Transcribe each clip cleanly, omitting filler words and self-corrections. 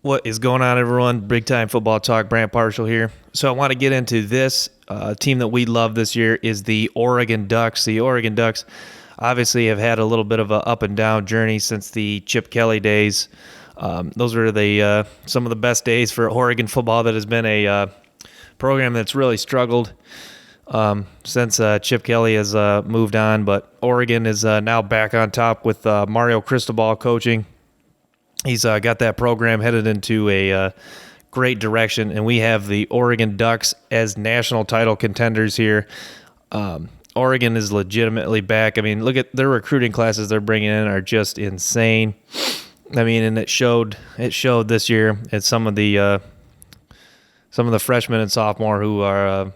What is going on, everyone? Big Time Football Talk, Brandt Parshall here. So I want to get into this. Team that we love this year is the Oregon Ducks. The Oregon Ducks obviously have had a little bit of an up and down journey since the Chip Kelly days. Those were the some of the best days for Oregon football. That has been a program that's really struggled since Chip Kelly has moved on. But Oregon is now back on top with Mario Cristobal coaching. He's got that program headed into a great direction, and we have the Oregon Ducks as national title contenders here. Oregon is legitimately back. I mean, look at their recruiting classes they're bringing in are just insane. I mean, and it showed this year at some of the freshmen and sophomore who are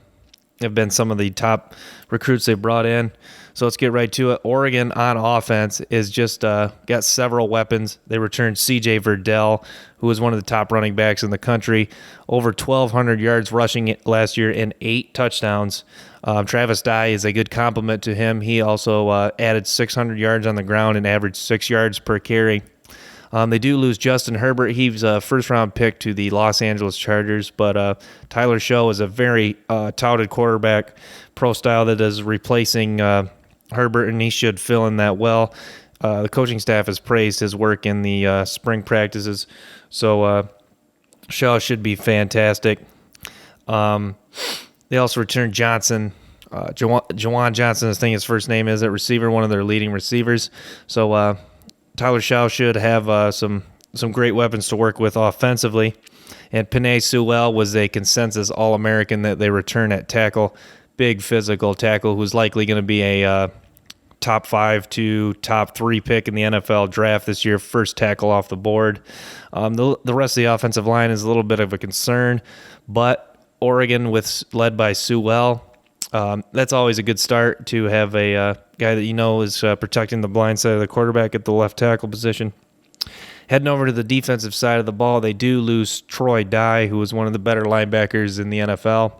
have been some of the top recruits they brought in. So let's get right to it. Oregon on offense is just got several weapons. They returned C.J. Verdell, who was one of the top running backs in the country, over 1,200 yards rushing last year and 8 touchdowns. Travis Dye is a good complement to him. He also added 600 yards on the ground and averaged 6 yards per carry. They do lose Justin Herbert. He's a first-round pick to the Los Angeles Chargers, but Tyler Show is a very touted quarterback, pro style that is replacing Herbert, and he should fill in that well. The coaching staff has praised his work in the spring practices, so Shaw should be fantastic. They also returned Johnson, Jawan Johnson, I think his first name is, at receiver, one of their leading receivers. So Tyler Shaw should have some great weapons to work with offensively. And Penei Sewell was a consensus All-American that they return at tackle. Big physical tackle who's likely going to be a top 5 to top 3 pick in the NFL draft this year, first tackle off the board. The rest of the offensive line is a little bit of a concern, but Oregon led by Sewell, that's always a good start to have a guy that you know is protecting the blind side of the quarterback at the left tackle position. Heading over to the defensive side of the ball, they do lose Troy Dye, who was one of the better linebackers in the NFL.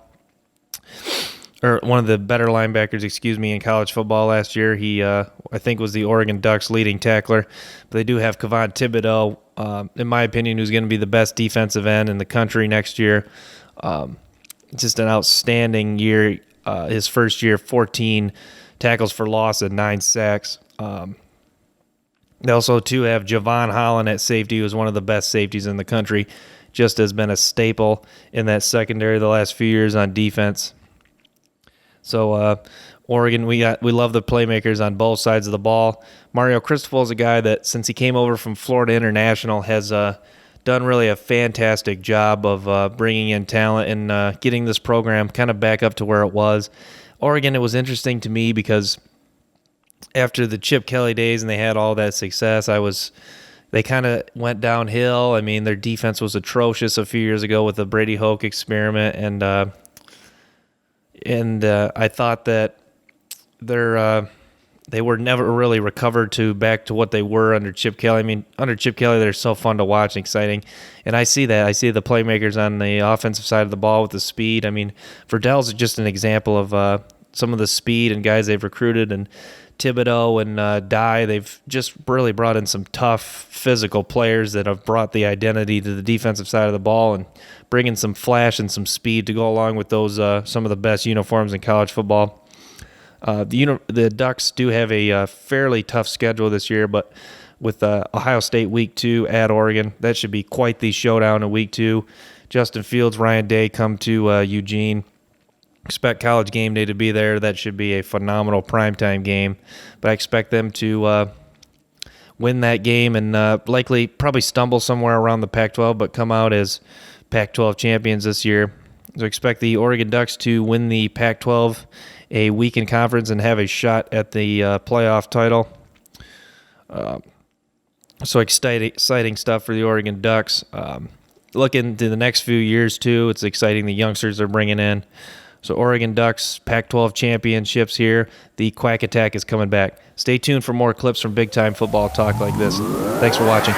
Or one of the better linebackers, in college football last year. He, I think, was the Oregon Ducks leading tackler. But they do have Kevon Thibodeau, in my opinion, who's going to be the best defensive end in the country next year. Just an outstanding year. His first year, 14 tackles for loss and 9 sacks. They also, too, have Javon Holland at safety, who is one of the best safeties in the country. Just has been a staple in that secondary the last few years on defense. So Oregon, we love the playmakers on both sides of the ball. Mario Cristobal is a guy that, since he came over from Florida International, has done really a fantastic job of bringing in talent and getting this program kind of back up to where it was. Oregon, it was interesting to me because after the Chip Kelly days and they had all that success, they kind of went downhill. I mean, their defense was atrocious a few years ago with the Brady Hoke experiment, and I thought that they were never really recovered back to what they were under Chip Kelly. I mean, under Chip Kelly, they're so fun to watch and exciting. And I see that. I see the playmakers on the offensive side of the ball with the speed. I mean, Verdell's just an example of some of the speed and guys they've recruited. And Thibodeau and Dye, they've just really brought in some tough physical players that have brought the identity to the defensive side of the ball and bringing some flash and some speed to go along with those some of the best uniforms in college football. The Ducks do have a fairly tough schedule this year, but with Ohio State week 2 at Oregon, that should be quite the showdown in week 2. Justin Fields, Ryan Day come to Eugene. Expect College Game Day to be there. That should be a phenomenal primetime game, but I expect them to win that game and probably stumble somewhere around the Pac-12, but come out as Pac-12 champions this year. So expect the Oregon Ducks to win the Pac-12 a weekend conference and have a shot at the playoff title. So exciting stuff for the Oregon Ducks. Looking to the next few years, too, it's exciting the youngsters they're bringing in. So Oregon Ducks, Pac-12 championships here. The Quack Attack is coming back. Stay tuned for more clips from Big Time Football Talk like this. Thanks for watching.